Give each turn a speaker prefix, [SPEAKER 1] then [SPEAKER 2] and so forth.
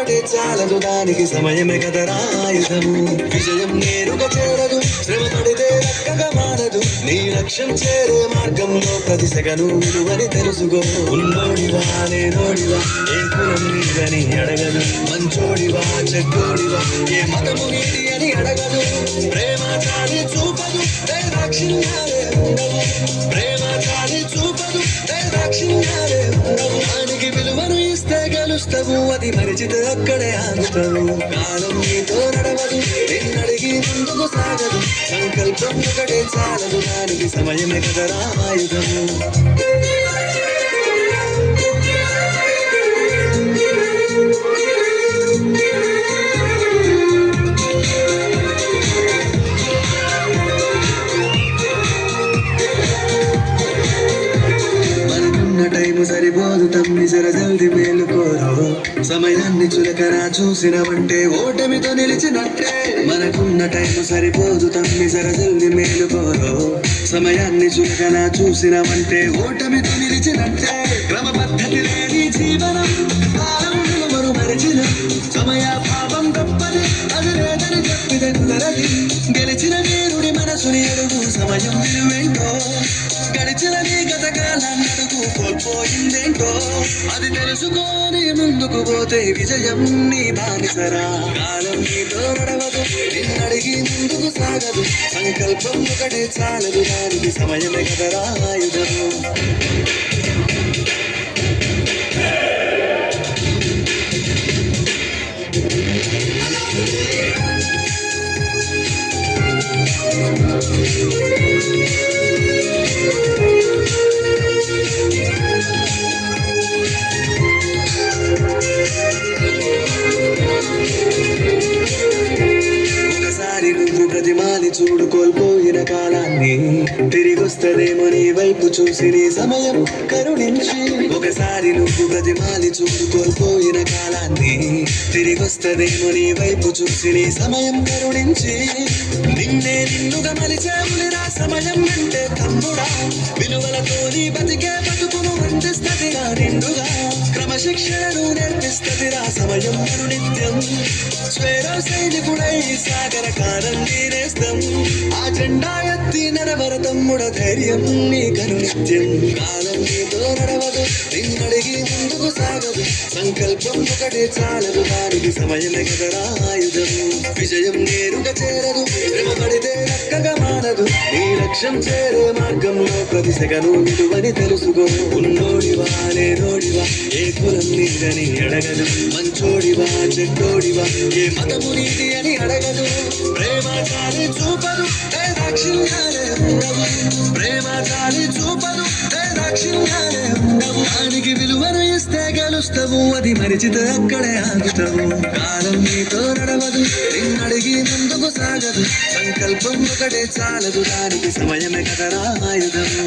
[SPEAKER 1] ఒకటే చాలదు దానికి సమయమే కదరా ఆయుధము విజయం నేరుగా చేరదు శ్రమ పడితే దక్కగా మారదు నీ లక్ష్యం చేరే మార్గంలో ప్రతి సెగను విలువని తెలుసుకో ఉన్నోడివా లేనోడివా ఏ కులం నీదని అడగదు మంచోడివా చెడ్డోడివా ఏ మతము నీది అని అడగదు ప్రేమ చాలి చూపదు దైదాక్షిణ్యాలే ఉండవు ప్రేమ చాలి చూపదు దైదాక్షిణ్యాలే ఉండవు దానికి విలువను ఇస్తే గెలుస్తావు అది మరిచితే అక్కడే ఆగుతావు కాలం నీతో నడవదు నిన్నడిగి ముందుకు సాగదు సంకల్పం ఒకటే చాలదు దానికి సమయమే కదరా ఆయుధము టైము సరిపోదు తమ్మి జర జల్ది మేలుకోరు సమయాన్ని చులకరా చూసినవంటే ఓటమితో నిలిచినట్టే మనకున్న టైము సరిపోదు తమ్మి జర జల్ది మేలుకోరు సమయాన్ని చులకరా చూసినవంటే ఓటమితో నిలిచినట్టే క్రమ పద్ధతి లేని జీవనం కాలం విలువను మరిచిన సమయాభావం గొప్పది అది లేదని చెప్పిదెందరది గెలిచిన వీరుడి మనసుని అడుగు సమయం విలువేంటో గడిచిన నీ గత కాలాన్ని అడుగు కోల్పోయిందేంటో అది తెలుసుకొని ముందుకు పోతే విజయం నీ బానిసరా కాలం నీతో నడవదు నిన్నడిగి ముందుకు సాగదు సంకల్పం ఒకటే చాలదు దానికి సమయమే కదరా ఆయుధము నువ్వు ప్రతిమాని చూడు కోల్పోయిన కాలాన్ని తిరిగొస్తదేమో నీ వైపు చూసి నీ సమయం కరుణించి ఒకసారి నువ్వు ప్రతిమాని చూడు కోల్పోయిన కాలాన్ని తిరిగొస్తదేమో నీ వైపు చూసి నీ సమయం కరుణించి నిన్నే నిన్నుగా మలిచేవులిరా సమయం అంటే తమ్ముడా విలువలతో నీ బతికే బతుకును అందిస్తదిరా నిండుగా క్రమశిక్షణను నేర్పిస్తదిరా సమయం నిత్యం స్వేరో సైనికుడై సాగర కాలం నేనేస్తాం ఆ జెండా ఎత్తి నడవర తమ్ముడ ధైర్యం నీకను నిత్యం కాలం నీతో నడవదు నిన్నడిగి ముందుకు సాగదు సంకల్పం ఒకటే చాలదు దానికి సమయమే కదరా ఆయుధము విజయం నేరుగా చేరదు శ్రమ పడితే దక్కగా మారదు నీ లక్ష్యం చేరే మార్గంలో ప్రతి సెగను విలువని తెలుసుకో ఉన్నోడివా లేనోడివా ఏ కులం నీదని అడగదు మంచోడివా చెడ్డోడివా ఏ మతము నీది అని అడగదు ప్రేమ చాలి చూపదు దైదాక్షిణ్యాలే ఉండవు ప్రేమ చాలి చూపదు దైదాక్షిణ్యాలే ఉండవు దానికి విలువను ఇస్తే గెలుస్తావు అది మరిచితే అక్కడే ఆగుతావు కాలం నీతో నడవదు నిన్నడిగి ముందుకు సాగదు సంకల్పం ఒకటే చాలదు దానికి సమయమే కదరా ఆయుధము